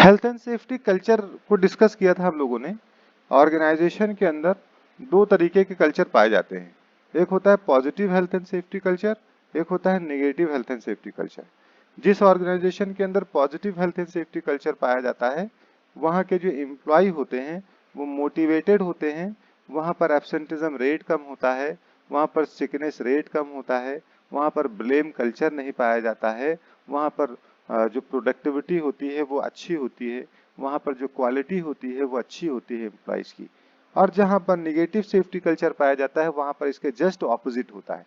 Health and safety culture को discuss किया था हम लोगों ने। ऑर्गेनाइजेशन के अंदर दो तरीके के कल्चर पाए जाते हैं, एक होता है positive health and safety culture, एक होता है negative health and safety culture. जिस ऑर्गेनाइजेशन के अंदर positive health and safety culture पाया जाता है, वहाँ के जो एम्प्लॉय होते हैं वो मोटिवेटेड होते हैं, वहाँ पर एब्सेंटिज्म रेट कम होता है, वहाँ पर सिकनेस रेट कम होता है, वहाँ पर ब्लेम कल्चर नहीं पाया जाता है, वहाँ पर जो प्रोडक्टिविटी होती है वो अच्छी होती है, वहाँ पर जो क्वालिटी होती है वो अच्छी होती है एम्प्लॉइज की। और जहाँ पर निगेटिव सेफ्टी कल्चर पाया जाता है वहाँ पर इसके जस्ट ऑपोजिट होता है।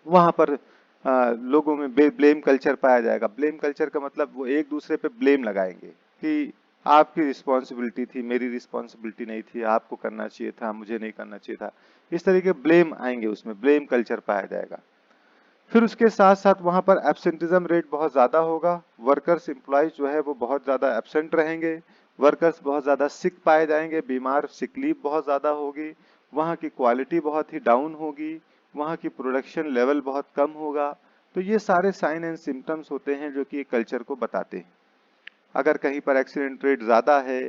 वहाँ पर लोगों में ब्लेम कल्चर पाया जाएगा। ब्लेम कल्चर का मतलब वो एक दूसरे पे ब्लेम लगाएंगे कि आपकी रिस्पॉन्सिबिलिटी थी, मेरी रिस्पॉन्सिबिलिटी नहीं थी, आपको करना चाहिए था, मुझे नहीं करना चाहिए था। इस तरीके ब्लेम आएंगे, उसमें ब्लेम कल्चर पाया जाएगा। फिर उसके साथ साथ वहाँ पर एब्सेंटिज्म रेट बहुत ज़्यादा होगा, वर्कर्स एम्प्लॉयज जो है वो बहुत ज़्यादा एब्सेंट रहेंगे, वर्कर्स बहुत ज़्यादा सिक पाए जाएंगे, बीमार, सिक लीव बहुत ज़्यादा होगी, वहाँ की क्वालिटी बहुत ही डाउन होगी, वहाँ की प्रोडक्शन लेवल बहुत कम होगा। तो ये सारे साइन एंड सिम्टम्स होते हैं जो कि कल्चर को बताते हैं। अगर कहीं पर एक्सीडेंट रेट ज़्यादा है,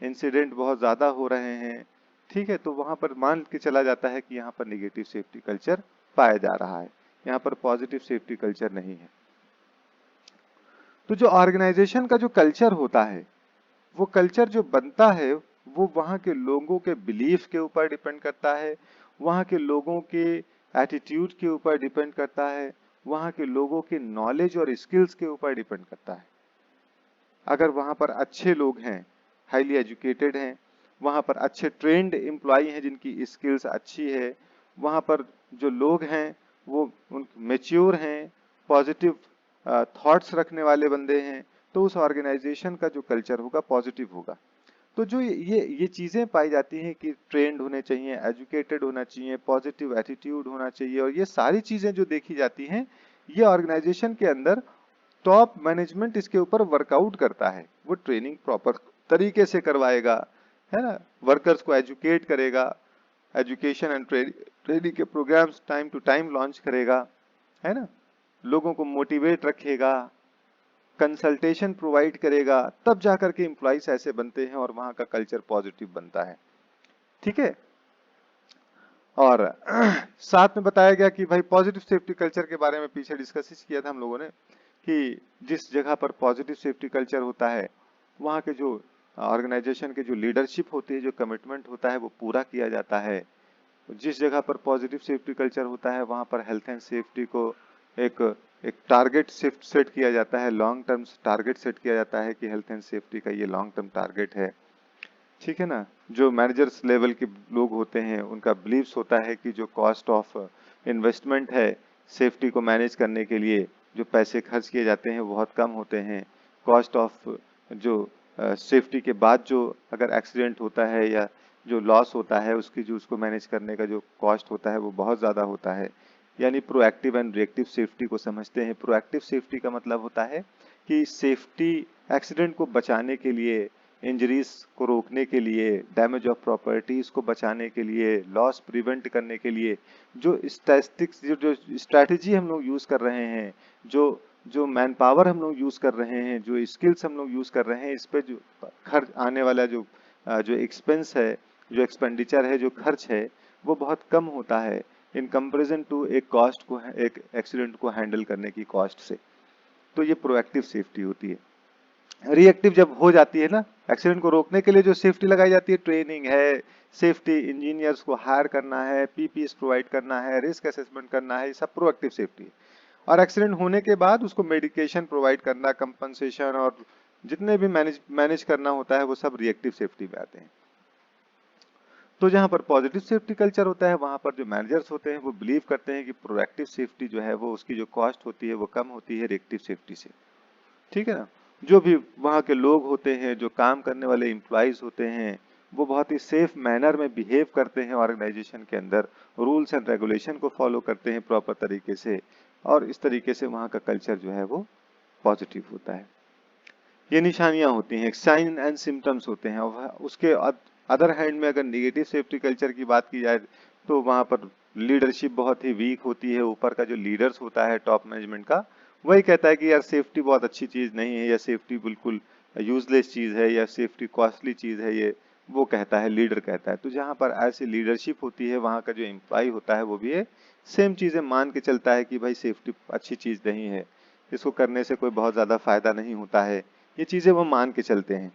इंसिडेंट बहुत ज़्यादा हो रहे हैं, ठीक है, तो वहाँ पर मान के चला जाता है कि यहाँ पर निगेटिव सेफ्टी कल्चर पाया जा रहा है, यहाँ पर पॉजिटिव सेफ्टी कल्चर नहीं है। तो जो ऑर्गेनाइजेशन का जो कल्चर होता है, वो कल्चर जो बनता है वो वहाँ के लोगों के बिलीफ के ऊपर डिपेंड करता है, वहाँ के लोगों के एटीट्यूड के ऊपर डिपेंड करता है, वहाँ के लोगों के नॉलेज और स्किल्स के ऊपर डिपेंड करता है। अगर वहाँ पर अच्छे लोग हैं, हाईली एजुकेटेड हैं, वहाँ पर अच्छे ट्रेंड एम्प्लॉई हैं जिनकी स्किल्स अच्छी है, वहाँ पर जो लोग हैं वो मैच्योर हैं, पॉजिटिव थॉट्स रखने वाले बंदे हैं, तो उस ऑर्गेनाइजेशन का जो कल्चर होगा पॉजिटिव होगा। तो जो ये चीजें पाई जाती हैं कि ट्रेंड होने चाहिए, एजुकेटेड होना चाहिए, पॉजिटिव एटीट्यूड होना चाहिए, और ये सारी चीजें जो देखी जाती हैं, ये ऑर्गेनाइजेशन के अंदर टॉप मैनेजमेंट इसके ऊपर वर्कआउट करता है। वो ट्रेनिंग प्रॉपर तरीके से करवाएगा, है ना, वर्कर्स को एजुकेट करेगा, एजुकेशन एंड ट्रेनिंग के programmes time to time launch करेगा, है ना, लोगों को मोटिवेट रखेगा, कंसल्टेशन प्रोवाइड करेगा, तब जाकर के एम्प्लॉइज ऐसे बनते हैं और वहां का कल्चर पॉजिटिव बनता है। ठीक है। और साथ में बताया गया कि भाई पॉजिटिव सेफ्टी कल्चर के बारे में पीछे डिस्कस किया था हम लोगों ने कि जिस जगह पर पॉजिटिव सेफ्टी कल्चर होता है वहाँ के जो ऑर्गेनाइजेशन के जो लीडरशिप होती है, जो कमिटमेंट होता है वो पूरा किया जाता है। जिस जगह पर पॉजिटिव सेफ्टी कल्चर होता है वहाँ पर हेल्थ एंड सेफ्टी को एक एक टारगेट सेट किया जाता है, लॉन्ग टर्म टारगेट सेट किया जाता है कि हेल्थ एंड सेफ्टी का ये लॉन्ग टर्म टारगेट है। ठीक है ना। जो मैनेजर्स लेवल के लोग होते हैं उनका बिलीव्स होता है कि जो कॉस्ट ऑफ इन्वेस्टमेंट है सेफ्टी को मैनेज करने के लिए, जो पैसे खर्च किए जाते हैं वो बहुत कम होते हैं। कॉस्ट ऑफ जो सेफ्टी के बाद जो अगर एक्सीडेंट होता है या जो लॉस होता है उसकी जो उसको मैनेज करने का जो कॉस्ट होता है वो बहुत ज़्यादा होता है। यानी प्रोएक्टिव एंड रिएक्टिव सेफ्टी को समझते हैं। प्रोएक्टिव सेफ्टी का मतलब होता है कि सेफ्टी एक्सीडेंट को बचाने के लिए, इंजरीज को रोकने के लिए, डैमेज ऑफ प्रॉपर्टीज को बचाने के लिए, लॉस प्रिवेंट करने के लिए जो स्टैटिस्टिक्स जो स्ट्रैटेजी हम लोग यूज कर रहे हैं, जो जो मैन पावर हम लोग यूज कर रहे हैं, जो स्किल्स हम लोग यूज कर रहे हैं, इस पे जो खर्च आने वाला जो एक्सपेंस है, जो एक्सपेंडिचर है, जो खर्च है, वो बहुत कम होता है इन कंपेरिजन टू एक कॉस्ट को, एक एक्सीडेंट को हैंडल करने की कॉस्ट से। तो ये प्रोएक्टिव सेफ्टी होती है। रिएक्टिव जब हो जाती है ना, एक्सीडेंट को रोकने के लिए जो सेफ्टी लगाई जाती है, ट्रेनिंग है, सेफ्टी इंजीनियर्स को हायर करना है, पीपीएस प्रोवाइड करना है, रिस्क असेसमेंट करना है, ये सब प्रोएक्टिव सेफ्टी है। और एक्सीडेंट होने के बाद उसको मेडिकेशन प्रोवाइड करना, कंपनसेशन और जितने भी मैनेज करना होता है वो सब रिएक्टिव सेफ्टी में आते हैं। तो जहां पर पॉजिटिव सेफ्टी कल्चर होता है वहां पर जो मैनेजर्स होते हैं वो बिलीव करते हैं कि प्रोएक्टिव सेफ्टी जो है वो उसकी जो कॉस्ट होती है वो कम होती है रिएक्टिव सेफ्टी से। ठीक है ना। जो भी वहाँ के लोग होते हैं, जो काम करने वाले एम्प्लॉइज होते हैं, वो बहुत ही सेफ मैनर में बिहेव करते हैं ऑर्गेनाइजेशन के अंदर, रूल्स एंड रेगुलेशन को फॉलो करते हैं प्रॉपर तरीके से, और इस तरीके से वहाँ का कल्चर जो है वो पॉजिटिव होता है। ये निशानियां होती हैं, साइन एंड सिम्टम्स होते हैं। उसके अदर हैंड में अगर निगेटिव सेफ्टी कल्चर की बात की जाए तो वहाँ पर लीडरशिप बहुत ही वीक होती है। ऊपर का जो लीडर्स होता है टॉप मैनेजमेंट का, वही कहता है कि यार सेफ्टी बहुत अच्छी चीज नहीं है, या सेफ्टी बिल्कुल यूजलेस चीज है, या सेफ्टी कॉस्टली चीज है, ये वो कहता है, लीडर कहता है। तो जहां पर ऐसी लीडरशिप होती है, वहां का जो एम्प्लॉय होता है वो भी ये सेम चीजें मान के चलता है कि भाई सेफ्टी अच्छी चीज नहीं है, इसको करने से कोई बहुत ज्यादा फायदा नहीं होता है, ये चीजें वो मान के चलते हैं,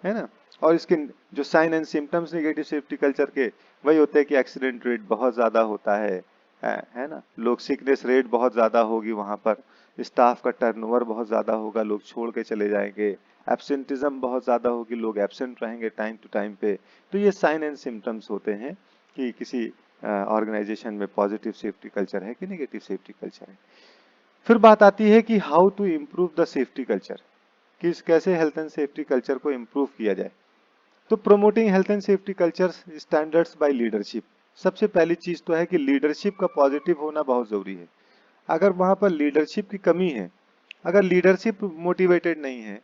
है ना। और इसके जो sign and symptoms negative safety culture के वही होते हैं कि एक्सीडेंट रेट बहुत ज्यादा होता है ना, लोग सिकनेस रेट बहुत ज्यादा होगी वहां पर, स्टाफ का टर्नओवर बहुत ज्यादा होगा, लोग छोड़ के चले जाएंगे, एब्सेंटिज्म बहुत ज्यादा होगी, लोग एब्सेंट रहेंगे टाइम टू टाइम पे। तो ये साइन एंड सिम्टम्स होते हैं कि किसी ऑर्गेनाइजेशन में पॉजिटिव सेफ्टी कल्चर है कि नेगेटिव सेफ्टी कल्चर है। फिर बात आती है कि how to improve the safety culture, किस कैसे हेल्थ एंड सेफ्टी कल्चर को इम्प्रूव किया जाए। तो promoting health and safety culture standards by leadership, सबसे पहली चीज तो है कि लीडरशिप का पॉजिटिव होना बहुत जरूरी है। अगर वहां पर लीडरशिप की कमी है, अगर लीडरशिप मोटिवेटेड नहीं है,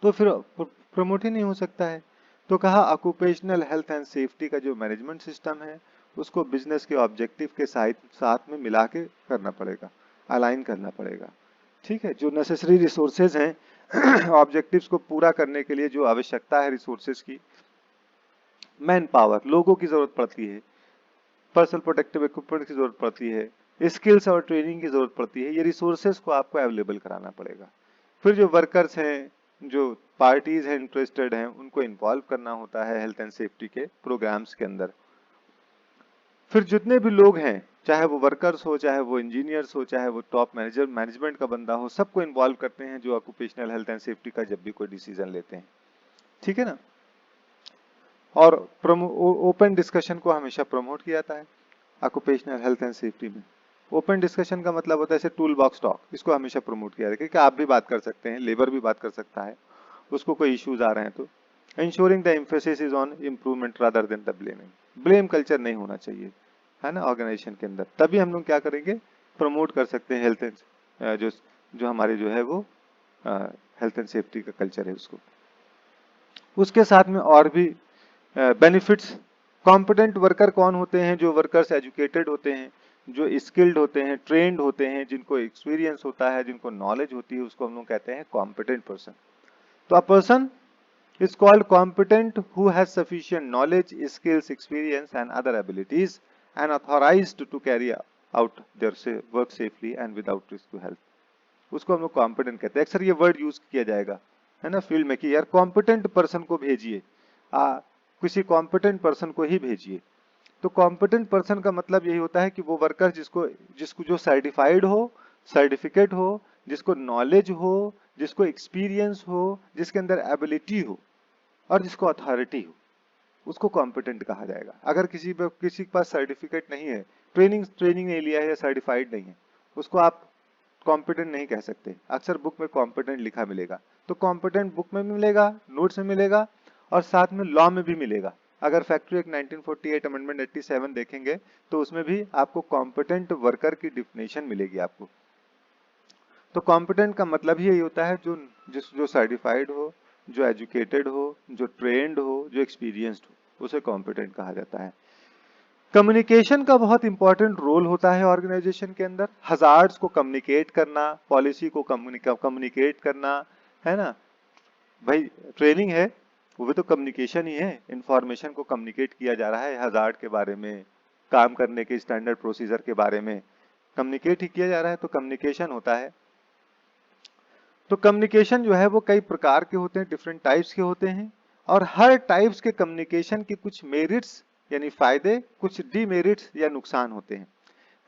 तो फिर प्रमोट ही नहीं हो सकता है। तो कहा ऑक्यूपेशनल हेल्थ एंड सेफ्टी का जो मैनेजमेंट सिस्टम है उसको बिजनेस के ऑब्जेक्टिव के साथ में मिला के करना पड़ेगा, अलाइन करना पड़ेगा। ठीक है, जो नेसेसरी रिसोर्सेज हैं ऑब्जेक्टिव्स को पूरा करने के लिए जो आवश्यकता है रिसोर्सेज की, मैन पावर, लोगों की जरूरत पड़ती है, पर्सनल प्रोटेक्टिव इक्विपमेंट की जरूरत पड़ती है, स्किल्स और ट्रेनिंग की जरूरत पड़ती है, ये रिसोर्सेज को आपको अवेलेबल कराना पड़ेगा। फिर जो वर्कर्स हैं, जो पार्टीज हैं इंटरेस्टेड हैं, उनको इन्वॉल्व करना होता है हेल्थ एंड सेफ्टी के प्रोग्राम्स के अंदर। फिर जितने भी लोग हैं, चाहे वो वर्कर्स हो, चाहे वो इंजीनियर्स हो, चाहे वो टॉप मैनेजमेंट का बंदा हो, सबको इन्वॉल्व करते हैं जो ऑक्यूपेशनल हेल्थ एंड सेफ्टी का जब भी कोई डिसीजन लेते हैं। ठीक है ना। और ओपन डिस्कशन को हमेशा प्रमोट किया जाता है ऑक्यूपेशनल हेल्थ एंड सेफ्टी में। ओपन डिस्कशन का मतलब होता है जैसे टूल बॉक्स टॉक, इसको हमेशा प्रमोट किया जाता है, क्योंकि आप भी बात कर सकते हैं, लेबर भी बात कर सकता है, उसको कोई इश्यूज आ रहे हैं तो। Ensuring the emphasis is on improvement rather than the blaming, blame culture नहीं होना चाहिए, है ना, ऑर्गेनाइजेशन के अंदर। तभी हम लोग क्या करेंगे, प्रमोट कर सकते हैं हेल्थ एंड जो जो हमारे जो है वो हेल्थ एंड सेफ्टी का कल्चर है उसको। उसके साथ में और भी बेनिफिट्स, कॉम्पिटेंट वर्कर कौन होते हैं, जो वर्कर्स एजुकेटेड होते हैं, जो स्किल्ड होते हैं, ट्रेंड होते हैं, जिनको एक्सपीरियंस होता है, जिनको नॉलेज होती है, उसको हम लोग कहते हैं कॉम्पिटेंट पर्सन। तो a person is called competent who has sufficient knowledge, skills, experience and other abilities and authorized to carry out their work safely and without risk to health, उसको हम लोग कॉम्पिटेंट कहते हैं। अक्सर ये वर्ड यूज किया जाएगा, है ना, फील्ड में, कि यार कॉम्पिटेंट पर्सन को भेजिए, किसी कॉम्पिटेंट पर्सन को ही भेजिए। तो कॉम्पिटेंट पर्सन का मतलब यही होता है कि वो वर्कर जिसको जिसको जो सर्टिफाइड हो, सर्टिफिकेट हो, जिसको नॉलेज हो, जिसको एक्सपीरियंस हो, जिसके अंदर एबिलिटी हो और जिसको अथॉरिटी हो, उसको कॉम्पिटेंट कहा जाएगा। अगर किसी के पास सर्टिफिकेट नहीं है, ट्रेनिंग नहीं लिया है या सर्टिफाइड नहीं है, उसको आप कॉम्पिटेंट नहीं कह सकते। अक्सर बुक में कॉम्पिटेंट लिखा मिलेगा, तो कॉम्पिटेंट बुक में भी मिलेगा, नोट्स में मिलेगा और साथ में लॉ में भी मिलेगा। अगर फैक्ट्री एक्ट 1948 अमेंडमेंट 87 देखेंगे तो उसमें भी आपको कॉम्पिटेंट वर्कर की डिफिनेशन मिलेगी आपको। तो कॉम्पिटेंट का मतलब ही यही होता है जो सर्टिफाइड हो, जो एजुकेटेड हो, जो ट्रेंड हो, जो एक्सपीरियंस्ड हो, उसे कॉम्पिटेंट कहा जाता है। कम्युनिकेशन का बहुत इंपॉर्टेंट रोल होता है ऑर्गेनाइजेशन के अंदर, हजार्ड्स को कम्युनिकेट करना, पॉलिसी को कम्युनिकेट करना, है ना। भाई ट्रेनिंग है, वो भी तो कम्युनिकेशन ही है, इंफॉर्मेशन को कम्युनिकेट किया जा रहा है, हजार्ड के बारे में, काम करने के स्टैंडर्ड प्रोसीजर के बारे में कम्युनिकेट ही किया जा रहा है, तो कम्युनिकेशन होता है। तो कम्युनिकेशन जो है वो कई प्रकार के होते हैं, डिफरेंट टाइप्स के होते हैं, और हर टाइप्स के कम्युनिकेशन के कुछ मेरिट्स यानी फायदे, कुछ डीमेरिट्स या नुकसान होते हैं।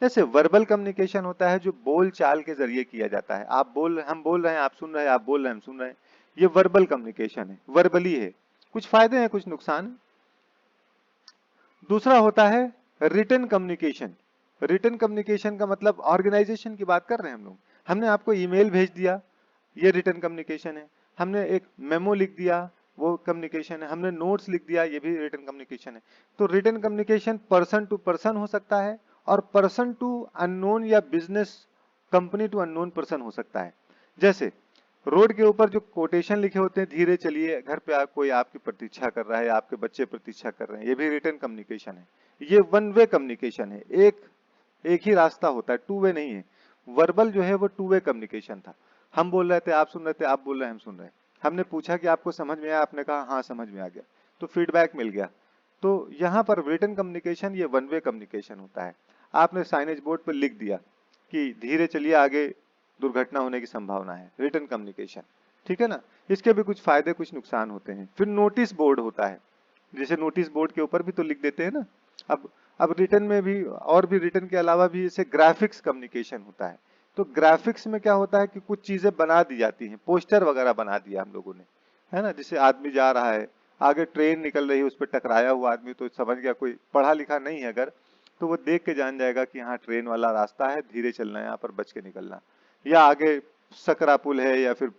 जैसे वर्बल कम्युनिकेशन होता है जो बोल चाल के जरिए किया जाता है, हम बोल रहे हैं, आप सुन रहे हैं, आप बोल रहे हैं, हम सुन रहे हैं, ये वर्बल कम्युनिकेशन है, वर्बली है, कुछ फायदे हैं कुछ नुकसान। दूसरा होता है रिटन कम्युनिकेशन। रिटन कम्युनिकेशन का मतलब ऑर्गेनाइजेशन की बात कर रहे हैं हम लोग, हमने आपको ईमेल भेज दिया, ये रिटन कम्युनिकेशन है। हमने एक मेमो लिख दिया, वो कम्युनिकेशन है। हमने नोट्स लिख दिया, ये भी रिटन कम्युनिकेशन है। तो written communication person to person हो सकता है और पर्सन टू अननोन या business company to unknown person हो सकता है। जैसे रोड के ऊपर जो कोटेशन लिखे होते हैं, धीरे चलिए, घर पे कोई आपकी प्रतीक्षा कर रहा है, आपके बच्चे प्रतीक्षा कर रहे हैं, ये भी रिटन कम्युनिकेशन है। ये वन वे कम्युनिकेशन है, एक ही रास्ता होता है, टू वे नहीं है। वर्बल जो है वो टू वे कम्युनिकेशन था। हम बोल रहे थे, आप सुन रहे थे, आप बोल रहे हैं, हम सुन रहे हैं। हमने पूछा कि आपको समझ में आया, आपने कहा हाँ समझ में आ गया, तो फीडबैक मिल गया। तो यहाँ पर रिटन कम्युनिकेशन ये वन वे कम्युनिकेशन होता है। आपने साइनेज बोर्ड पर लिख दिया कि धीरे चलिए, आगे दुर्घटना होने की संभावना है, रिटन कम्युनिकेशन, ठीक है ना। इसके भी कुछ फायदे कुछ नुकसान होते हैं। फिर नोटिस बोर्ड होता है, जैसे नोटिस बोर्ड के ऊपर भी तो लिख देते हैं ना। अब रिटन में भी, और भी रिटन के अलावा भी जैसे ग्राफिक्स कम्युनिकेशन होता है। तो ग्राफिक्स में क्या होता है कि कुछ चीजें बना दी जाती हैं, पोस्टर वगैरह बना दिया हम लोगों ने, है ना। जैसे आदमी जा रहा है, आगे ट्रेन निकल रही है, उस पर टकराया हुआ आदमी तो समझ गया, कोई पढ़ा लिखा नहीं है अगर, तो वो देख के जान जाएगा कि हाँ ट्रेन वाला रास्ता है, धीरे चलना है, यहाँ पर बच के निकलना। या आगे सकरा पुल है, या फिर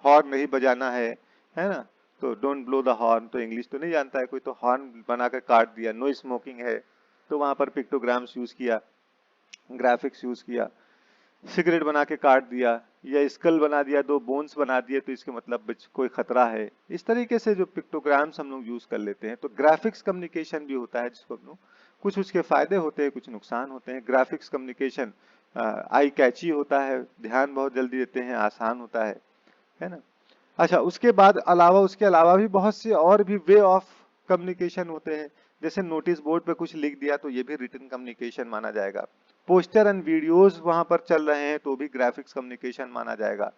हॉर्न नहीं बजाना है ना। तो डोंट ब्लो द हॉर्न, तो इंग्लिश तो नहीं जानता है कोई, तो हॉर्न बनाकर काट दिया। नो स्मोकिंग है, तो वहां पर पिक्टोग्राम्स यूज किया, ग्राफिक्स यूज किया। सिगरेट बना के काट दिया, या स्कल बना दिया, दो बोन्स बना दिए, तो इसके मतलब कोई खतरा है। इस तरीके से जो पिक्टोग्राम्स हम लोग यूज कर लेते हैं, तो ग्राफिक्स कम्युनिकेशन भी होता है, जिसको हम लोग, कुछ उसके फायदे होते हैं, कुछ नुकसान होते हैं। ग्राफिक्स कम्युनिकेशन आई कैची होता है, ध्यान बहुत जल्दी देते हैं, आसान होता है ना। अच्छा, उसके अलावा भी बहुत से और भी वे ऑफ कम्युनिकेशन होते हैं। जैसे नोटिस बोर्ड पे कुछ लिख दिया तो ये भी रिटन कम्युनिकेशन माना जाएगा। पोस्टर एंड वीडियोस वहां पर चल रहे हैं तो भी ग्राफिक्स कम्युनिकेशन माना जाएगा।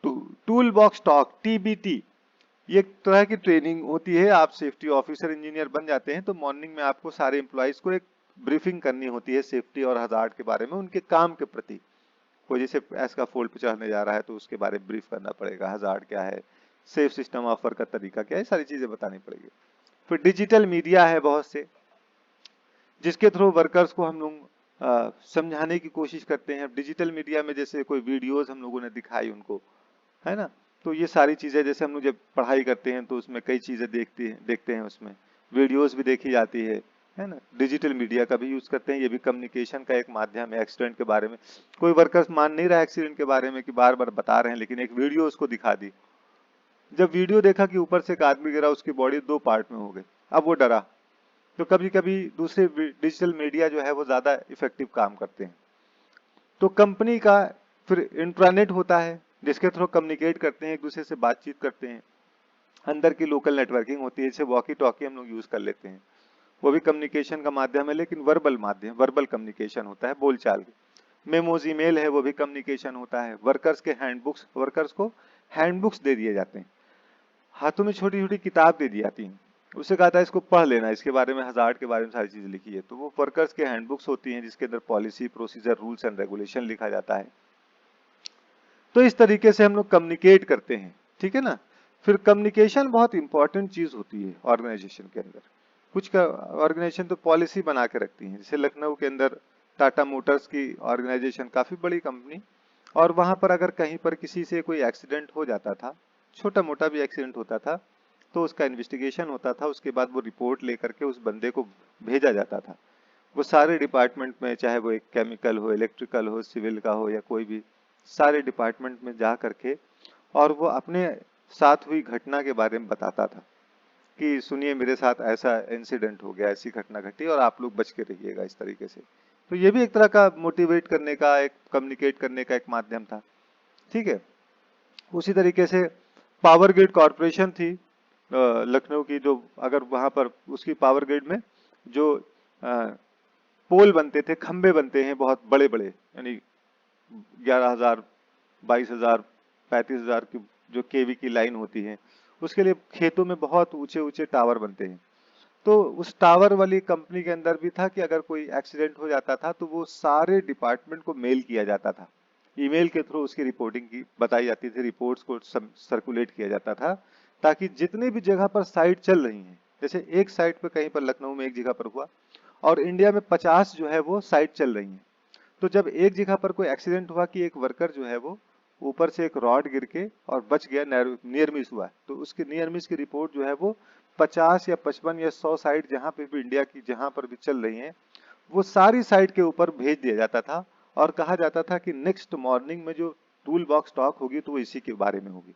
टूल बॉक्स टॉक, टीबीटी, ये एक तरह की ट्रेनिंग होती है। आप सेफ्टी ऑफिसर इंजीनियर बन जाते हैं तो मॉर्निंग में आपको सारे एम्प्लॉइज को एक ब्रीफिंग करनी होती है सेफ्टी और हजार्ड के बारे में, उनके काम के प्रति। कोई जैसे एस का फोल्ड पे चढ़ने जा रहा है तो उसके बारे में ब्रीफ करना पड़ेगा, हजार्ड क्या है, सेफ सिस्टम ऑफर का तरीका क्या है, सारी चीजें बतानी पड़ेगी। फिर डिजिटल मीडिया है बहुत से, जिसके थ्रू वर्कर्स को हम लोग समझाने की कोशिश करते हैं। डिजिटल मीडिया में जैसे कोई वीडियोस हम लोगों ने दिखाई उनको, है ना। तो ये सारी चीजें, जैसे हम लोग जब पढ़ाई करते हैं तो उसमें कई चीजें देखते हैं, उसमें वीडियोस भी देखी जाती है ना। डिजिटल मीडिया का भी यूज करते हैं, ये भी कम्युनिकेशन का एक माध्यम है। एक्सीडेंट के बारे में कोई वर्कर्स मान नहीं रहा एक्सीडेंट के बारे में कि बार बार बता रहे हैं, लेकिन एक वीडियो उसको दिखा दी। जब वीडियो देखा कि ऊपर से एक आदमी गिरा, उसकी बॉडी दो पार्ट में हो गई, अब वो डरा। तो कभी कभी दूसरे डिजिटल मीडिया जो है वो ज्यादा इफेक्टिव काम करते हैं। तो कंपनी का फिर इंट्रानेट होता है, जिसके थ्रू कम्युनिकेट करते हैं, एक दूसरे से बातचीत करते हैं। अंदर की लोकल नेटवर्किंग होती है, जैसे वॉकी टॉकी हम लोग यूज कर लेते हैं, वो भी कम्युनिकेशन का माध्यम है, लेकिन वर्बल माध्यम, वर्बल कम्युनिकेशन होता है, बोलचाल। मेमोज, ईमेल है, वो भी कम्युनिकेशन होता है। वर्कर्स के हैंडबुक्स, वर्कर्स को हैंडबुक्स दे दिए जाते हैं, हाथों में छोटी छोटी किताब दे दी जाती है। उससे कहा था इसको पढ़ लेना, इसके बारे में, हजार्ड के बारे में सारी चीजें लिखी है। तो वो वर्कर्स के हैंडबुक्स होती हैं, जिसके अंदर policy, procedure, rules and regulation लिखा जाता है। तो इस तरीके से हम लोग कम्युनिकेट करते हैं, ठीक है ना। फिर कम्युनिकेशन बहुत इंपॉर्टेंट चीज होती है ऑर्गेनाइजेशन के अंदर। कुछ का ऑर्गेनाइजेशन तो पॉलिसी बना के रखती है, जैसे लखनऊ के अंदर टाटा मोटर्स की ऑर्गेनाइजेशन, काफी बड़ी कंपनी, और वहां पर अगर कहीं पर किसी से कोई एक्सीडेंट हो जाता था, छोटा मोटा भी एक्सीडेंट होता था, तो उसका इन्वेस्टिगेशन होता था। उसके बाद वो रिपोर्ट लेकर के उस बंदे को भेजा जाता था। वो सारे डिपार्टमेंट में, चाहे वो एक केमिकल हो, इलेक्ट्रिकल हो, सिविल का हो, या कोई भी, सारे डिपार्टमेंट में जा करके, और वो अपने साथ हुई घटना के बारे में बताता था कि सुनिए मेरे साथ ऐसा इंसिडेंट हो गया, ऐसी घटना घटी, और आप लोग बच के रहिएगा, इस तरीके से। तो ये भी एक तरह का मोटिवेट करने का, एक कम्युनिकेट करने का एक माध्यम था, ठीक है। उसी तरीके से पावर ग्रिड कॉरपोरेशन थी लखनऊ की, जो अगर वहां पर उसकी पावर ग्रिड में जो पोल बनते थे, खंबे बनते हैं बहुत बड़े बड़े, यानी 11,000, 22,000, 35,000 की जो केवी की लाइन होती है, उसके लिए खेतों में बहुत ऊंचे ऊंचे टावर बनते हैं। तो उस टावर वाली कंपनी के अंदर भी था कि अगर कोई एक्सीडेंट हो जाता था तो वो सारे डिपार्टमेंट को मेल किया जाता था, ईमेल के थ्रू उसकी रिपोर्टिंग की बताई जाती थी, रिपोर्ट्स को सर्कुलेट किया जाता था, ताकि जितने भी जगह पर साइट चल रही हैं, जैसे एक साइट पे कहीं पर लखनऊ में एक जगह पर हुआ, और इंडिया में 50 जो है वो साइट चल रही हैं। तो जब एक जगह पर कोई एक्सीडेंट हुआ कि एक वर्कर जो है वो ऊपर से एक रॉड गिर के और बच गया, नियर मिस हुआ, तो उसके नियर मिस की रिपोर्ट जो है वो 50 या 55 या 100 साइट जहां पे भी इंडिया की जहां पर भी चल रही हैं, वो सारी साइट के ऊपर भेज दिया जाता था। और कहा जाता था कि नेक्स्ट मॉर्निंग में जो टूल बॉक्स टॉक होगी तो वो इसी के बारे में होगी,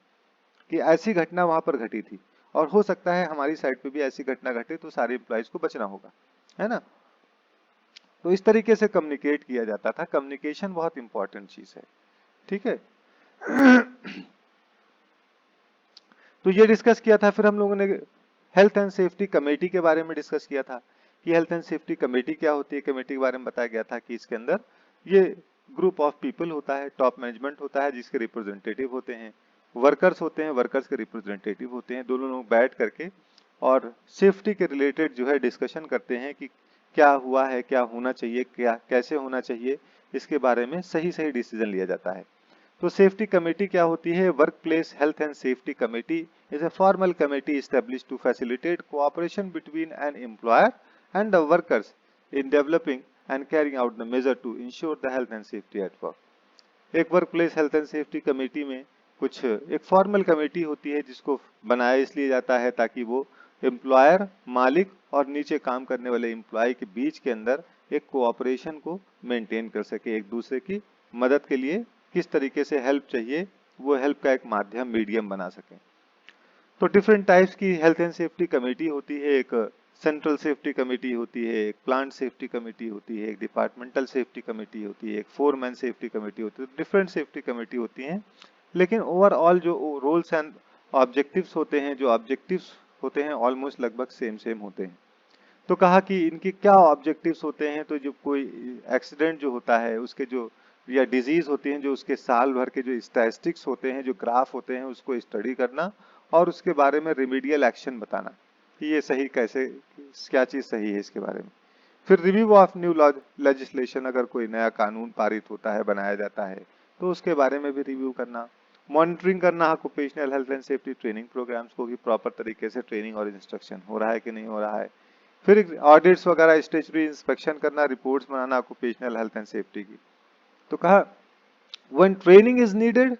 कि ऐसी घटना वहां पर घटी थी, और हो सकता है हमारी साइड पे भी ऐसी घटना घटे, तो सारे एम्प्लॉइज को बचना होगा, है ना। तो इस तरीके से कम्युनिकेट किया जाता था। कम्युनिकेशन बहुत इंपॉर्टेंट चीज है, ठीक है। तो ये डिस्कस किया था। फिर हम लोगों ने हेल्थ एंड सेफ्टी कमेटी के बारे में डिस्कस किया था कि हेल्थ एंड सेफ्टी कमेटी क्या होती है। कमेटी के बारे में बताया गया था कि इसके अंदर ये ग्रुप ऑफ पीपल होता है, टॉप मैनेजमेंट होता है जिसके रिप्रेजेंटेटिव होते हैं, वर्कर्स होते हैं, वर्कर्स के रिप्रेजेंटेटिव होते हैं। दोनों लोग बैठ करके और सेफ्टी के रिलेटेड जो है डिस्कशन करते हैं कि क्या हुआ है, क्या होना चाहिए, क्या कैसे होना चाहिए, इसके बारे में सही सही डिसीजन लिया जाता है। तो सेफ्टी कमेटी क्या होती है? Work place health and safety committee is a formal committee established to facilitate cooperation between an employer and the workers in developing and carrying out the measure to ensure the health and safety at work। एक work place health and safety committee में कुछ एक formal committee होती है जिसको बनाया इसलिए जाता है ताकि वो एम्प्लॉयर, मालिक और नीचे काम करने वाले एम्प्लॉय के बीच के अंदर एक कोऑपरेशन को मेंटेन कर सके, एक दूसरे की मदद के लिए किस तरीके से हेल्प चाहिए वो हेल्प का एक माध्यम, मीडियम बना सके। तो डिफरेंट टाइप्स की हेल्थ एंड सेफ्टी कमेटी होती है। एक सेंट्रल सेफ्टी कमेटी होती है, एक प्लांट सेफ्टी कमेटी होती है, एक डिपार्टमेंटल सेफ्टी कमेटी होती है, एक फोरमैन सेफ्टी कमेटी होती है। डिफरेंट सेफ्टी कमेटी होती हैं, लेकिन ओवरऑल जो रोल्स एंड ऑब्जेक्टिव्स होते हैं, जो ऑब्जेक्टिव्स होते हैं ऑलमोस्ट लगभग सेम सेम होते हैं। तो कहा कि इनके क्या ऑब्जेक्टिव्स होते हैं। तो जो कोई एक्सीडेंट जो होता है उसके जो या डिजीज होती हैं, जो उसके साल भर के जो स्टैटिस्टिक्स होते हैं, जो ग्राफ होते हैं, उसको स्टडी करना और उसके बारे में रिमीडियल एक्शन बताना कि ये सही कैसे, क्या चीज सही है इसके बारे में। फिर रिव्यू ऑफ न्यू लेजिस्लेशन, अगर कोई नया कानून पारित होता है, बनाया जाता है, तो उसके बारे में भी रिव्यू करना। मॉनिटरिंग करना occupational health and safety training programs को कि प्रॉपर तरीके से ट्रेनिंग और इंस्ट्रक्शन हो रहा है कि नहीं हो रहा है। फिर ऑडिट्स वगैरह, स्टेचुरी इंस्पेक्शन करना, reports banana occupational health and safety की। तो कहा when training is needed,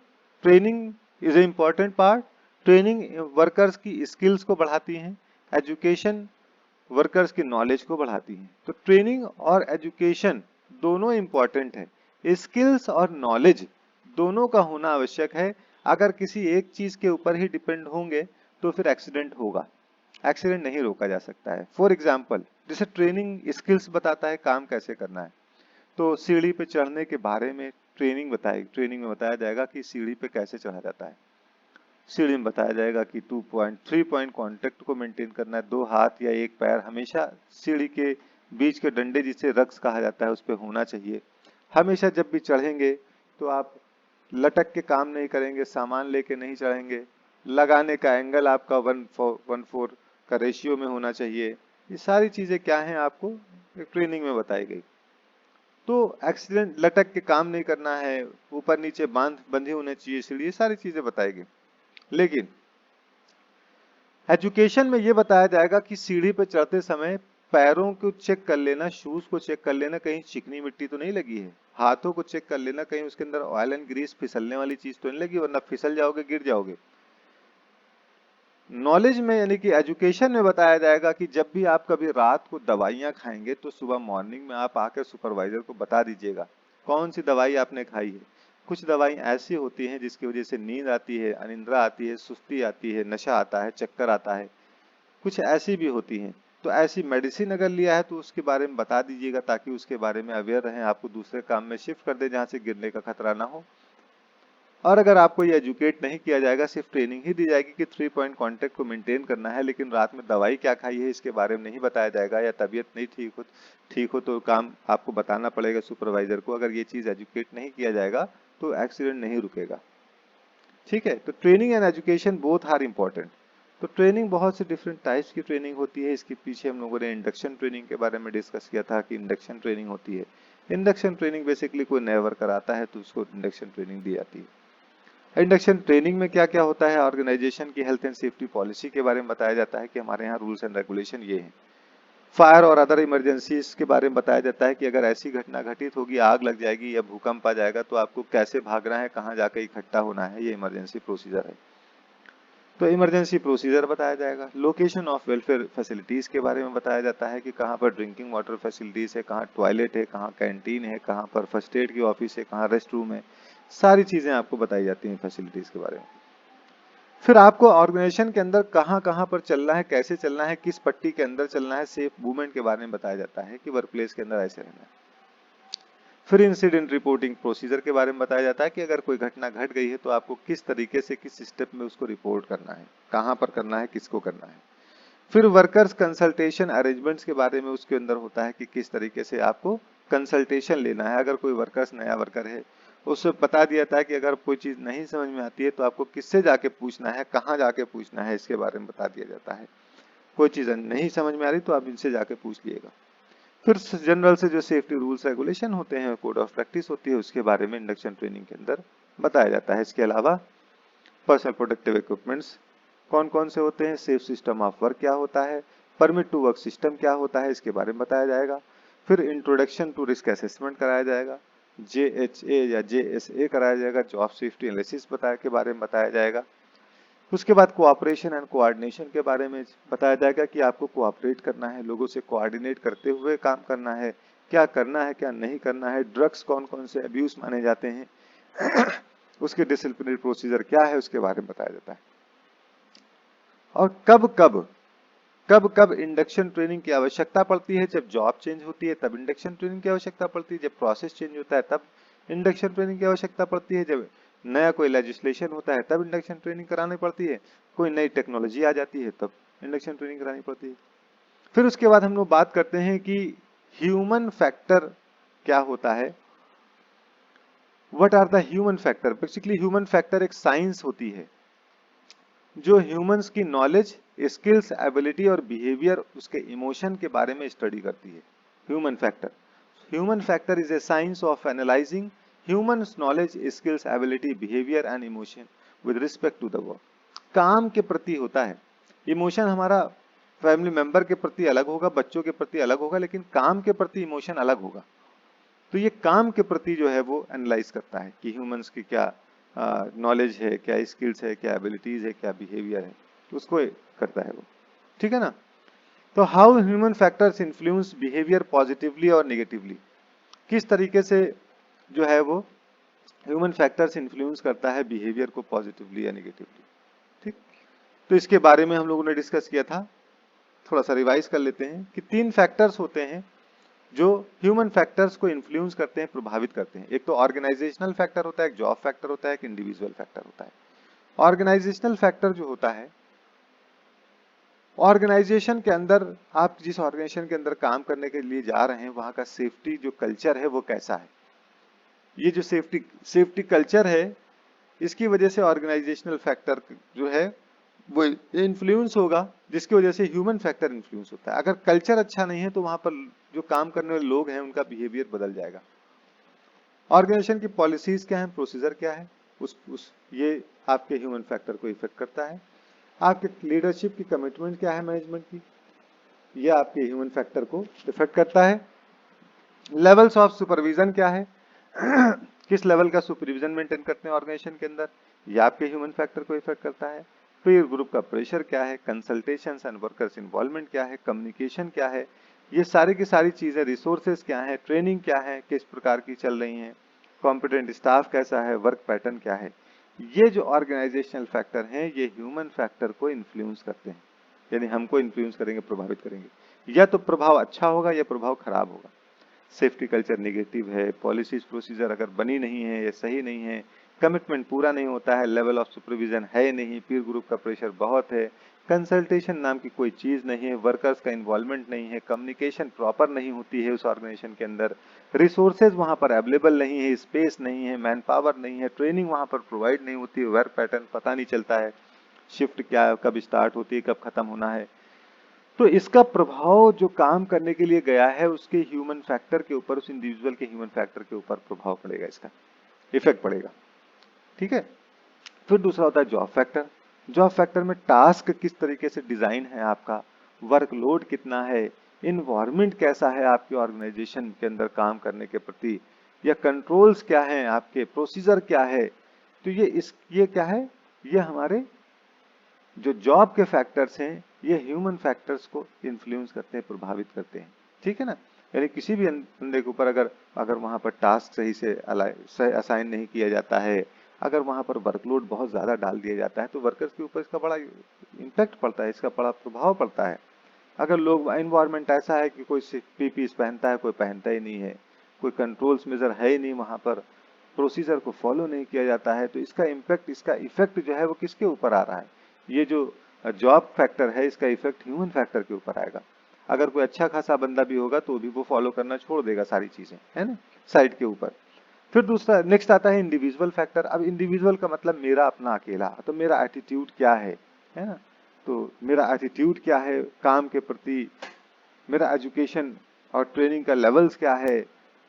training is an important part। Training workers की स्किल्स को बढ़ाती है, एजुकेशन वर्कर्स की नॉलेज को बढ़ाती है। तो ट्रेनिंग और एजुकेशन दोनों इंपॉर्टेंट है। स्किल्स और नॉलेज दोनों का होना आवश्यक है। अगर किसी एक चीज के ऊपर ही डिपेंड होंगे तो फिर एक्सीडेंट होगा, एक्सीडेंट नहीं रोका जा सकता है। फॉर एग्जाम्पल, जैसे ट्रेनिंग स्किल्स बताता है काम कैसे करना है, तो सीढ़ी पे चढ़ने के बारे में ट्रेनिंग में बताया जाएगा कि सीढ़ी पे कैसे चढ़ा जाता है। सीढ़ी में बताया जाएगा कि 3 पॉइंट कांटेक्ट को मेंटेन करना है, 2 हाथ या 1 पैर हमेशा सीढ़ी के बीच के डंडे जिसे रक्स कहा जाता है उस पे होना चाहिए। हमेशा जब भी चढ़ेंगे तो आप लटक के काम नहीं करेंगे, सामान लेके नहीं चढ़ेंगे। लगाने का एंगल आपका 1:4 का रेशियो में होना चाहिए। ये सारी चीजें क्या हैं आपको एक ट्रेनिंग में बताई गई। तो एक्सीडेंट, लटक के काम नहीं करना है, ऊपर नीचे बंधी होनी चाहिए सीढ़ी, ये सारी चीजें बताएगी। लेकिन एजुकेशन में ये बताया जाएगा कि सीढ़ी पे चढ़ते समय पैरों को चेक कर लेना, शूज को चेक कर लेना कहीं चिकनी मिट्टी तो नहीं लगी है, हाथों को चेक कर लेना कहीं उसके अंदर ऑयल एंड ग्रीस फिसलने वाली चीज तो नहीं लगी, वरना फिसल जाओगे, गिर जाओगे। नॉलेज में यानी कि एजुकेशन में बताया जाएगा कि जब भी आप कभी रात को दवाइयां खाएंगे तो सुबह मॉर्निंग में आप आकर सुपरवाइजर को बता दीजिएगा कौन सी दवाई आपने खाई है। कुछ दवाई ऐसी होती हैं जिसकी वजह से नींद आती है, अनिद्रा आती है, सुस्ती आती है, नशा आता है, चक्कर आता है। कुछ ऐसी भी होती हैं। तो ऐसी मेडिसिन अगर लिया है तो उसके बारे में बता दीजिएगा ताकि उसके बारे में अवेयर रहें, आपको दूसरे काम में शिफ्ट कर दे जहाँ से गिरने का खतरा ना हो। और अगर आपको ये एजुकेट नहीं किया जाएगा, सिर्फ ट्रेनिंग ही दी जाएगी कि 3 पॉइंट कांटेक्ट को मेंटेन करना है, लेकिन रात में दवाई क्या खाई है इसके बारे में नहीं बताया जाएगा, या तबीयत नहीं ठीक हो तो काम आपको बताना पड़ेगा सुपरवाइजर को। अगर ये चीज एजुकेट नहीं किया जाएगा तो एक्सीडेंट नहीं रुकेगा। ठीक है, तो training and education both are important. तो ट्रेनिंग बहुत से डिफरेंट टाइप्स की ट्रेनिंग होती है। इसके पीछे हम लोगों ने इंडक्शन ट्रेनिंग के बारे में डिस्कस किया था कि इंडक्शन ट्रेनिंग होती है। इंडक्शन ट्रेनिंग बेसिकली कोई नया वर्कर आता है तो उसको इंडक्शन ट्रेनिंग दी जाती है। इंडक्शन ट्रेनिंग में क्या क्या होता है, ऑर्गेनाइजेशन की हेल्थ एंड सेफ्टी पॉलिसी के बारे में बताया जाता है कि हमारे यहाँ रूल्स एंड रेगुलेशन ये हैं। फायर और अदर इमरजेंसीज के बारे में बताया जाता है कि अगर ऐसी घटना घटित होगी, आग लग जाएगी या भूकंप आ जाएगा तो आपको कैसे भागना है, कहाँ जाकर इकट्ठा होना है, ये इमरजेंसी प्रोसीजर है। तो इमरजेंसी प्रोसीजर बताया जाएगा। लोकेशन ऑफ वेलफेयर फैसिलिटीज के बारे में बताया जाता है कि कहाँ पर ड्रिंकिंग वाटर फैसिलिटीज है, कहाँ टॉयलेट है, कहाँ कैंटीन है, कहाँ पर फर्स्ट एड की ऑफिस है, कहाँ रेस्ट रूम है। सारी चीजें आपको बताई जाती हैं फैसिलिटीज के बारे में। फिर आपको ऑर्गेनाइजेशन के अंदर कहाँ कहाँ पर चलना है, कैसे चलना है, किस पट्टी के अंदर चलना है, सेफ मूवमेंट के बारे में बताया जाता है कि वर्क प्लेस के अंदर ऐसे रहना है। फिर इंसिडेंट रिपोर्टिंग प्रोसीजर के बारे में बताया जाता है कि अगर कोई घटना घट गई है तो आपको किस तरीके से, किस स्टेप में उसको रिपोर्ट करना है, कहाँ पर करना है, किसको करना है। फिर वर्कर्स कंसल्टेशन अरेंजमेंट्स के बारे में उसके अंदर होता है कि किस तरीके से आपको कंसल्टेशन लेना है। अगर कोई वर्कर्स नया वर्कर है, उससे बता दिया जाता है कि अगर कोई चीज नहीं समझ में आती है तो आपको किससे जाके पूछना है, कहाँ जाके पूछना है, इसके बारे में बता दिया जाता है। कोई चीज नहीं समझ में आ रही तो आप इनसे जाके पूछ लिएगा। फिर जनरल से जो सेफ्टी रूल्स रेगुलेशन होते हैं, कोड ऑफ प्रैक्टिस होती है, उसके बारे में इंडक्शन ट्रेनिंग के अंदर बताया जाता है। इसके अलावा पर्सनल प्रोटेक्टिव इक्विपमेंट्स कौन कौन से होते हैं, सेफ सिस्टम ऑफ वर्क क्या होता है, परमिट टू वर्क सिस्टम क्या होता है, इसके बारे में बताया जाएगा। फिर इंट्रोडक्शन टू रिस्क असेसमेंट कराया जाएगा, JHA या JSA कराया जाएगा, जॉब सेफ्टी एनालिसिस के बारे में बताया जाएगा। उसके बाद कोऑपरेशन एंड कोऑर्डिनेशन के बारे में बताया जाएगा कि आपको कोऑपरेट करना है, लोगों से कोऑर्डिनेट करते हुए काम करना है, क्या करना है क्या नहीं करना है, ड्रग्स कौन कौन से अब्यूज माने जाते हैं उसके डिसिप्लिनरी प्रोसीजर क्या है, उसके बारे में बताया जाता है। और कब कब इंडक्शन ट्रेनिंग की आवश्यकता पड़ती है, जब जॉब चेंज होती है तब इंडक्शन ट्रेनिंग की आवश्यकता पड़ती है, जब प्रोसेस चेंज होता है तब इंडक्शन ट्रेनिंग की आवश्यकता पड़ती है, जब नया कोई लेजिस्लेशन होता है तब इंडक्शन ट्रेनिंग करानी पड़ती है, कोई नई टेक्नोलॉजी आ जाती है तब इंडक्शन ट्रेनिंग करानी पड़ती है। फिर उसके बाद हम लोग बात करते हैं कि ह्यूमन फैक्टर क्या होता है। What are the human factor? Basically human factor एक साइंस होती है जो ह्यूमंस की नॉलेज, स्किल्स, एबिलिटी और बिहेवियर, उसके इमोशन के बारे में स्टडी करती है। Human factor is a science of analysing humans knowledge, skills, ability, behaviour and emotion with respect to the work. काम के प्रति होता है इमोशन, हमारा फैमिली मेंबर के प्रति अलग होगा, बच्चों के प्रति अलग होगा, लेकिन काम के प्रति इमोशन अलग होगा। तो ये काम के प्रति जो है वो एनालाइज करता है कि ह्यूमंस की क्या नॉलेज है, क्या स्किल्स है, क्या एबिलिटीज है, क्या बिहेवियर है, तो उसको करता है वो। ठीक है ना? तो how human factors influence behaviour positively और नेगेटिवली, किस तरीके से जो है वो ह्यूमन फैक्टर्स इन्फ्लुएंस करता है बिहेवियर को पॉजिटिवली या नेगेटिवली। ठीक, तो इसके बारे में हम लोगों ने डिस्कस किया था। थोड़ा सा रिवाइज कर लेते हैं कि 3 फैक्टर्स होते हैं जो ह्यूमन फैक्टर्स को इन्फ्लुएंस करते हैं, प्रभावित करते हैं। एक तो ऑर्गेनाइजेशनल फैक्टर होता है, एक जॉब फैक्टर होता है, एक इंडिविजुअल फैक्टर होता है। ऑर्गेनाइजेशनल फैक्टर जो होता है, ऑर्गेनाइजेशन के अंदर, आप जिस ऑर्गेनाइजेशन के अंदर काम करने के लिए जा रहे हैं वहां का सेफ्टी जो कल्चर है वो कैसा है। ये जो सेफ्टी कल्चर है, इसकी वजह से ऑर्गेनाइजेशनल फैक्टर जो है वो इन्फ्लुएंस होगा, जिसकी वजह से ह्यूमन फैक्टर इन्फ्लुएंस होता है। अगर कल्चर अच्छा नहीं है तो वहां पर जो काम करने वाले लोग हैं उनका बिहेवियर बदल जाएगा। ऑर्गेनाइजेशन की पॉलिसीज क्या है, प्रोसीजर क्या है, ये आपके ह्यूमन फैक्टर को इफेक्ट करता है। आपके लीडरशिप की कमिटमेंट क्या है मैनेजमेंट की, ये आपके ह्यूमन फैक्टर को इफेक्ट करता है। लेवल्स ऑफ सुपरविजन क्या है किस लेवल का सुपरविजन मेंटेन करते हैं ऑर्गेनाइजेशन के अंदर, ये आपके ह्यूमन फैक्टर को इफेक्ट करता है। पीयर ग्रुप का प्रेशर क्या है, कंसल्टेशंस एंड वर्कर्स इन्वॉल्वमेंट क्या है, कम्युनिकेशन क्या है, ये सारी की सारी चीजें, रिसोर्सेज क्या है, ट्रेनिंग क्या है, किस प्रकार की चल रही है, कॉम्पिटेंट स्टाफ कैसा है, वर्क पैटर्न क्या है। ये जो ऑर्गेनाइजेशनल फैक्टर हैं ये ह्यूमन फैक्टर को इन्फ्लुएंस करते हैं, यानी हमको इन्फ्लुएंस करेंगे, प्रभावित करेंगे। या तो प्रभाव अच्छा होगा या प्रभाव खराब होगा। सेफ्टी कल्चर नेगेटिव है, पॉलिसीज प्रोसीजर अगर बनी नहीं है या सही नहीं है, कमिटमेंट पूरा नहीं होता है, लेवल ऑफ सुपरविजन है नहीं, पीर ग्रुप का प्रेशर बहुत है, कंसल्टेशन नाम की कोई चीज नहीं है, वर्कर्स का इन्वॉल्वमेंट नहीं है, कम्युनिकेशन प्रॉपर नहीं होती है उस ऑर्गेनाइजेशन के अंदर, रिसोर्सेज वहां पर अवेलेबल नहीं है, स्पेस नहीं है, मैन पावर नहीं है, ट्रेनिंग वहां पर प्रोवाइड नहीं होती है, वर्क पैटर्न पता नहीं चलता है, शिफ्ट क्या कब स्टार्ट होती है, कब खत्म होना है। तो इसका प्रभाव जो काम करने के लिए गया है उसके ह्यूमन फैक्टर के ऊपर, उस इंडिविजुअल के ह्यूमन फैक्टर के ऊपर प्रभाव पड़ेगा, इसका इफेक्ट पड़ेगा। ठीक है। फिर दूसरा होता है जॉब फैक्टर। जॉब फैक्टर में टास्क किस तरीके से डिजाइन है आपका, वर्कलोड कितना है, इन्वायरमेंट कैसा है आपके ऑर्गेनाइजेशन के अंदर काम करने के प्रति, या कंट्रोल्स क्या है आपके, प्रोसीजर क्या है। तो ये क्या है, ये हमारे जो जॉब के फैक्टर्स हैं ये ह्यूमन फैक्टर्स को इन्फ्लुएंस करते हैं, प्रभावित करते हैं। ठीक है ना? यानी किसी भी बंदे के ऊपर अगर अगर वहां पर टास्क सही से असाइन नहीं किया जाता है, अगर वहाँ पर वर्कलोड बहुत ज़्यादा डाल दिया जाता है तो वर्कर्स के ऊपर इसका बड़ा इम्पैक्ट पड़ता है, इसका बड़ा प्रभाव पड़ता है। अगर लोग एनवायरनमेंट ऐसा है कि कोई पीपीस पहनता है, कोई पहनता ही नहीं है, कोई कंट्रोल्स मेजर है ही नहीं, वहाँ पर प्रोसीजर को फॉलो नहीं किया जाता है, तो इसका इम्पैक्ट, इसका इफेक्ट जो है वो किसके ऊपर आ रहा है? ये जो जॉब फैक्टर है, इसका इफेक्ट ह्यूमन फैक्टर के ऊपर आएगा। अगर कोई अच्छा खासा बंदा भी होगा तो भी वो फॉलो करना छोड़ देगा सारी चीजें, है ना, साइड के ऊपर। फिर दूसरा नेक्स्ट आता है इंडिविजुअल फैक्टर। अब इंडिविजुअल का मतलब मेरा अपना अकेला, तो मेरा एटीट्यूड क्या है ना, तो मेरा एटीट्यूड क्या है काम के प्रति, मेरा एजुकेशन और ट्रेनिंग का लेवल्स क्या है,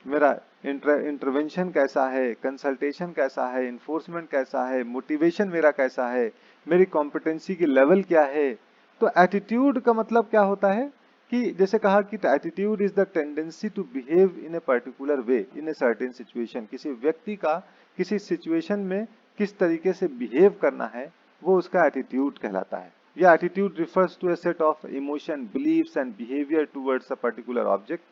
मेरा इंटरवेंशन कैसा है, कंसल्टेशन कैसा है, इन्फोर्समेंट कैसा है, मोटिवेशन मेरा कैसा है, मेरी कॉम्पिटेंसी की लेवल क्या है। तो एटीट्यूड का मतलब क्या होता है कि जैसे कहा कि attitude is the tendency to behave in a particular way in a certain situation. किसी व्यक्ति का किसी सिचुएशन में किस तरीके से बिहेव करना है वो उसका एटीट्यूड कहलाता है। यह attitude refers to a set of emotion, beliefs and behaviour towards a particular object,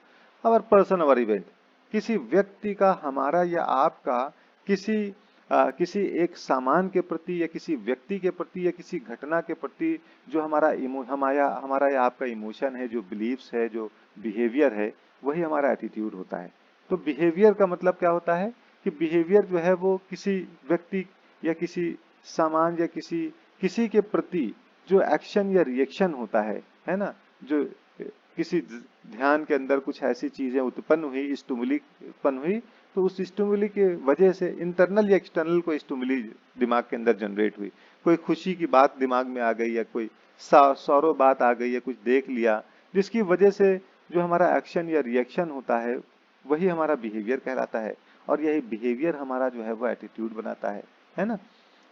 or person, or event. किसी व्यक्ति का, हमारा या आपका किसी एक सामान के प्रति या किसी व्यक्ति के प्रति या किसी घटना के प्रति जो हमारा या आपका इमोशन है, जो बिलीव्स है, जो बिहेवियर है, वही हमारा एटीट्यूड होता है। तो बिहेवियर का मतलब क्या होता है कि बिहेवियर जो है वो किसी व्यक्ति या किसी सामान या किसी के प्रति जो एक्शन या रिएक्शन होता है ना, जो किसी ध्यान के अंदर कुछ ऐसी चीजें उत्पन्न हुई, स्टिमुली उत्पन्न हुई, तो उस स्टिमुली के वजह से इंटरनल या एक्सटर्नल कोई स्टिमुली दिमाग के अंदर जनरेट हुई, कोई खुशी की बात दिमाग में आ गई या कोई सौरो बात आ गई या कुछ देख लिया, जिसकी वजह से जो हमारा एक्शन या रिएक्शन होता है वही हमारा बिहेवियर कहलाता है। और यही बिहेवियर हमारा जो है वो एटीट्यूड बनाता है ना।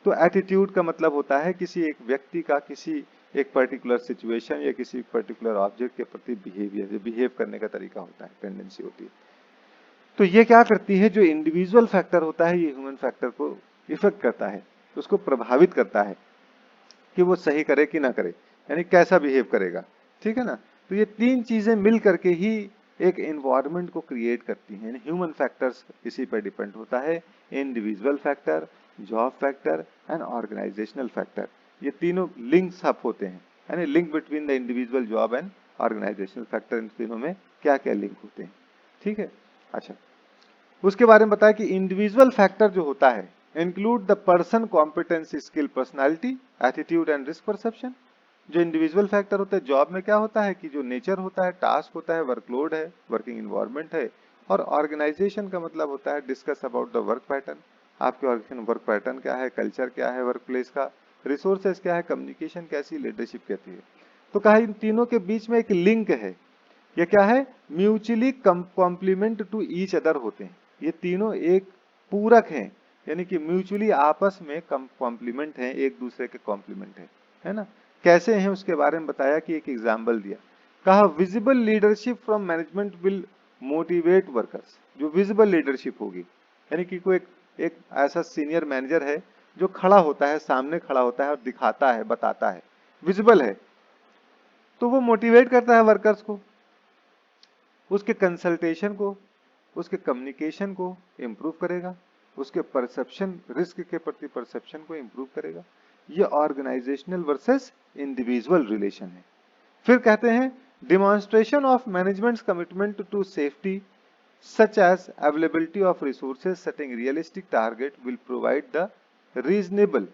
तो एटीट्यूड का मतलब होता है किसी एक व्यक्ति का किसी एक पर्टिकुलर सिचुएशन या किसी पर्टिकुलर ऑब्जेक्ट के प्रति बिहेवियर, जो बिहेव करने का तरीका होता है, टेंडेंसी होती है। तो ये क्या करती है, जो इंडिविजुअल फैक्टर होता है ये ह्यूमन फैक्टर को इफेक्ट करता है, उसको प्रभावित करता है कि वो सही करे कि ना करे, यानी कैसा बिहेव करेगा, ठीक है ना। तो ये तीन चीजें मिल करके ही एक एनवायरनमेंट को क्रिएट करती हैं। ह्यूमन फैक्टर्स इसी पर डिपेंड होता है, individual factor, job factor and organisational factor. ये तीनों लिंक्स अप होते हैं, यानी link between the individual, job and organisational factor. इन तीनों में क्या क्या लिंक होते हैं, ठीक है। अच्छा, उसके बारे में बताया कि इंडिविजुअल फैक्टर जो होता है include the person, competence, skill, personality, attitude and risk perception. जो इंडिविजुअल फैक्टर होता है जॉब में क्या होता है कि जो नेचर होता है, टास्क होता है, वर्कलोड है, वर्किंग इन्वायरमेंट है। और ऑर्गेनाइजेशन का मतलब होता है discuss about the work pattern, आपके ऑर्गेनाइजेशन वर्क पैटर्न क्या है, कल्चर क्या है वर्क प्लेस का, रिसोर्सेज क्या है, कम्युनिकेशन कैसी, लीडरशिप कैसी है। तो कहा इन तीनों के बीच में एक लिंक है। ये क्या है, mutually complement to each other होते हैं। ये तीनों एक पूरक हैं, यानी कि म्यूचुअली आपस में कॉम्प्लीमेंट हैं, एक दूसरे के कॉम्प्लीमेंट है ना। कैसे हैं उसके बारे में बताया कि एक एग्जाम्पल दिया। कहा visible leadership from management will motivate workers. जो विजिबल लीडरशिप होगी, यानी कि कोई एक ऐसा सीनियर मैनेजर है जो खड़ा होता है, सामने खड़ा होता है और दिखाता है, बताता है, विजिबल है, तो वो मोटिवेट करता है वर्कर्स को, उसके कंसल्टेशन को, उसके कम्युनिकेशन को इम्प्रूव करेगा, उसके परसेप्शन, रिस्क के प्रति परसेप्शन को इम्प्रूव करेगा। ये ऑर्गेनाइजेशनल वर्सेस इंडिविजुअल रिलेशन है। फिर कहते हैं demonstration of management's commitment to safety such as availability of resources, setting realistic target will provide the reasonable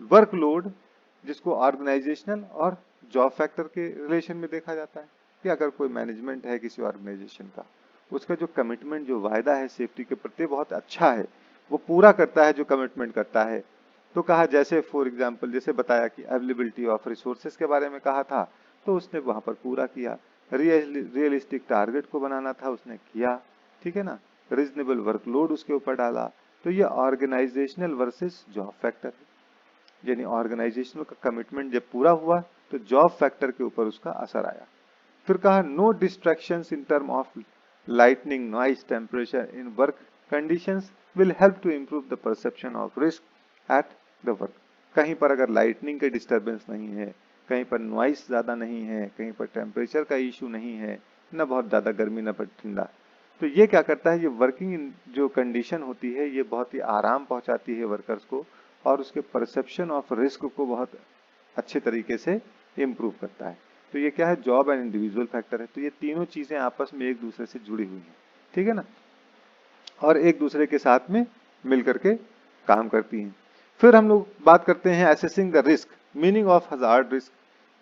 workload, जिसको ऑर्गेनाइजेशनल और जॉब फैक्टर के रिलेशन में देखा जाता है कि अगर कोई मैनेजमेंट है किसी ऑर्गेनाइजेशन का, उसका जो कमिटमेंट, जो वायदा है सेफ्टी के प्रति बहुत अच्छा है, वो पूरा करता है जो कमिटमेंट करता है। तो कहा जैसे फॉर एग्जांपल, जैसे बताया कि अवेलेबिलिटी ऑफ रिसोर्सेज के बारे में कहा था, तो उसने वहां पर पूरा किया। रियलिस्टिक टारगेट को बनाना था, उसने किया, ठीक है ना। रीजनेबल वर्कलोड उसके ऊपर डाला। तो ये ऑर्गेनाइजेशनल वर्सेस जॉब फैक्टर, यानी ऑर्गेनाइजेशनल का कमिटमेंट जब पूरा हुआ तो जॉब फैक्टर के ऊपर उसका असर आया। फिर कहा no distractions in term of lightning, noise, temperature in work conditions will help to improve the perception of risk at the work. कहीं पर अगर लाइटनिंग के डिस्टर्बेंस नहीं है, कहीं पर नॉइस ज्यादा नहीं है, कहीं पर टेम्परेचर का इशू नहीं है, न बहुत ज्यादा गर्मी न बहुत ठंडा, तो ये क्या करता है, ये वर्किंग जो कंडीशन होती है ये बहुत ही आराम पहुंचाती है वर्कर्स को और उसके परसेप्शन ऑफ रिस्क को बहुत अच्छे तरीके से इम्प्रूव करता है। तो ये क्या है, जॉब एंड इंडिविजुअल फैक्टर है। तो ये तीनों चीजें आपस में एक दूसरे से जुड़ी हुई हैं, ठीक है ना, और एक दूसरे के साथ में मिलकर के काम करती हैं। फिर हम लोग बात करते हैं assessing the risk, meaning of hazard risk,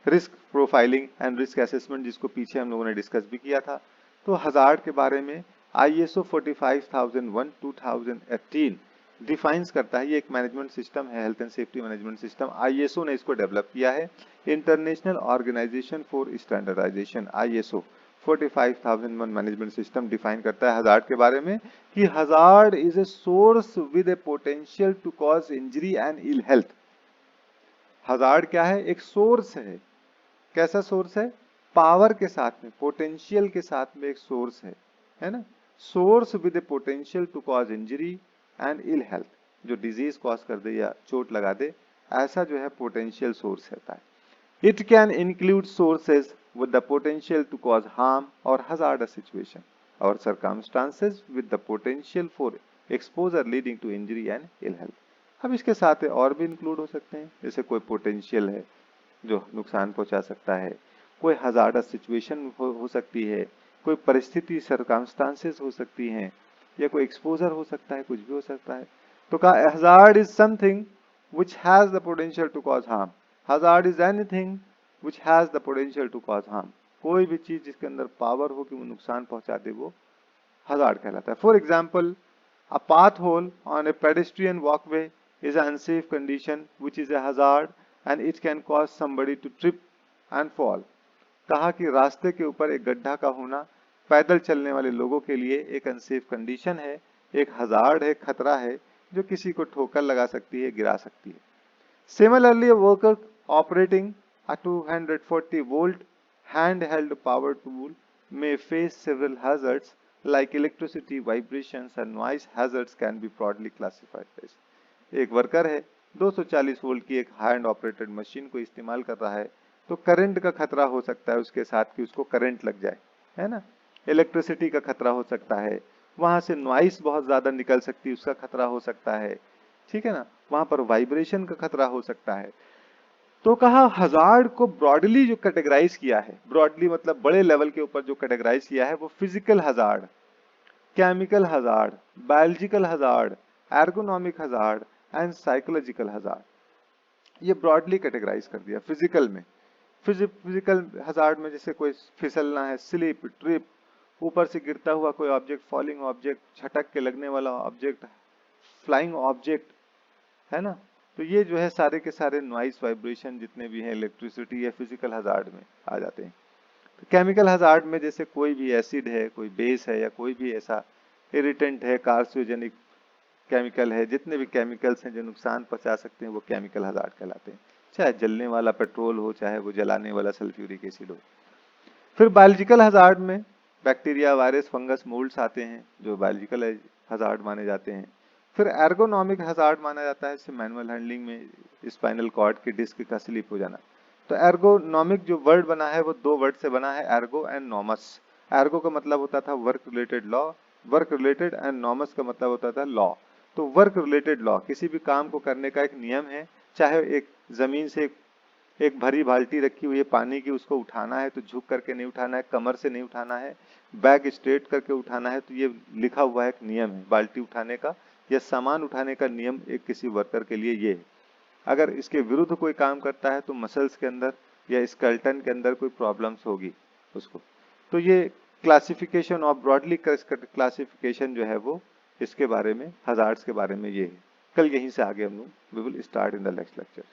risk profiling and risk assessment, जिसको पीछे हम लोगों ने डिस्कस भी किया था। तो हजार्ड के बारे में ISO 45001 2018 डिफाइंस करता है। ये एक मैनेजमेंट सिस्टम है, health and safety management system. ISO ने इसको डेवलप किया है, International Organization for Standardization. ISO 45001 management system define करता है हजार्ड के बारे में कि hazard is a source with a potential to cause injury and ill health. Hazard क्या है, एक सोर्स है। कैसा सोर्स है, पावर के साथ में, पोटेंशियल के साथ में एक सोर्स है ना, source with a potential to cause injury and ill health, जो डिजीज कॉज कर दे या चोट लगा दे, ऐसा जो है पोटेंशियल सोर्स रहता है। It can include sources with the potential to cause harm or hazardous situation or circumstances with the potential for exposure leading to injury and ill health. अब इसके साथ और भी इंक्लूड हो सकते हैं, जैसे कोई पोटेंशियल है जो नुकसान पहुंचा सकता है, कोई हजार्डस सिचुएशन हो सकती है, कोई परिस्थिति सर्कमस्टांसेस हो सकती हैं, या कोई एक्सपोजर हो सकता है, कुछ भी हो सकता है। तो कहा hazard is something which has the potential to cause harm. Hazard is anything which has the potential to cause harm. कोई भी चीज जिसके अंदर पावर हो कि वो नुकसान पहुंचा दे, वो हजार्ड कहलाता है। For example, a path hole on a pedestrian walkway is an unsafe condition which is a hazard and it can cause somebody to trip and fall. कहा कि रास्ते के ऊपर एक गड्ढा का होना पैदल चलने वाले लोगों के लिए एक अनसेफ कंडीशन है, एक हजार्ड है, खतरा है, जो किसी को ठोकर लगा सकती है, गिरा सकती है। Similarly, a worker operating a 240 volt handheld power tool may face several hazards like electricity, vibrations and noise hazards can be broadly classified as. एक वर्कर है, 240 वोल्ट की एक हैंड ऑपरेटेड मशीन को इस्तेमाल कर रहा है, तो करंट का खतरा हो सकता है उसके साथ कि उसको करंट लग जाए, है ना, इलेक्ट्रिसिटी का खतरा हो सकता है, वहां से नॉइस बहुत ज्यादा निकल सकती है, उसका खतरा हो सकता है, ठीक है ना, वहां पर वाइब्रेशन का खतरा हो सकता है। तो कहा हजार्ड को ब्रॉडली जो कैटेगराइज किया है, ब्रॉडली मतलब बड़े लेवल के ऊपर जो कैटेगराइज किया है, वो physical hazard, chemical hazard, biological hazard, ergonomic hazard and psychological hazard, ये ब्रॉडली कैटेगराइज कर दिया। फिजिकल में, फिजिकल हजार्ड में जैसे कोई फिसलना है, स्लिप, ट्रिप, ऊपर से गिरता हुआ कोई ऑब्जेक्ट, फॉलिंग ऑब्जेक्ट, झटक के लगने वाला ऑब्जेक्ट, फ्लाइंग ऑब्जेक्ट, है ना, तो ये जो है सारे के सारे नॉइस, वाइब्रेशन जितने भी हैं, इलेक्ट्रिसिटी, या फिजिकल हजार्ड में आ जाते हैं। तो केमिकल हजार्ड में जैसे कोई भी एसिड है, कोई बेस है, या कोई भी ऐसा इरिटेंट है, कार्सिनोजेनिक केमिकल है, जितने भी केमिकल्स हैं जो नुकसान पहुंचा सकते हैं, वो केमिकल हजार्ड कहलाते हैं, चाहे जलने वाला पेट्रोल हो, चाहे वो जलाने वाला सल्फ्यूरिक एसिड हो। फिर बायोलॉजिकल हजार्ड में बैक्टीरिया, वायरस, फंगस, मोल्ड्स आते हैं, जो बायोलॉजिकल हजार्ड माने जाते हैं। फिर एर्गोनॉमिक हजार्ड माना जाता है, जैसे मैनुअल हैंडलिंग में स्पाइनल कॉर्ड की डिस्क का स्लिप हो जाना। तो एर्गोनॉमिक जो वर्ड बना है वो दो वर्ड से बना है, एर्गो एंड नॉमस। एर्गो का मतलब होता था work related law, work related, and nomos का मतलब होता था लॉ। तो वर्क रिलेटेड लॉ किसी भी काम को करने का एक नियम है, चाहे एक जमीन से एक भरी बाल्टी रखी हुई है पानी की, उसको उठाना है तो झुक करके नहीं उठाना है, कमर से नहीं उठाना है, बैग स्ट्रेट करके उठाना है, तो ये लिखा हुआ है, एक नियम है बाल्टी उठाने का या सामान उठाने का नियम, एक किसी वर्कर के लिए ये है। अगर इसके विरुद्ध कोई काम करता है तो मसल्स के अंदर या स्केलेटन के अंदर कोई प्रॉब्लम्स होगी उसको। तो ये क्लासिफिकेशन ऑफ ब्रॉडली क्लासिफिकेशन जो है वो इसके बारे में, हजार्ड्स के बारे में ये है। कल यहीं से आगे हम लोग we will start in the next lecture.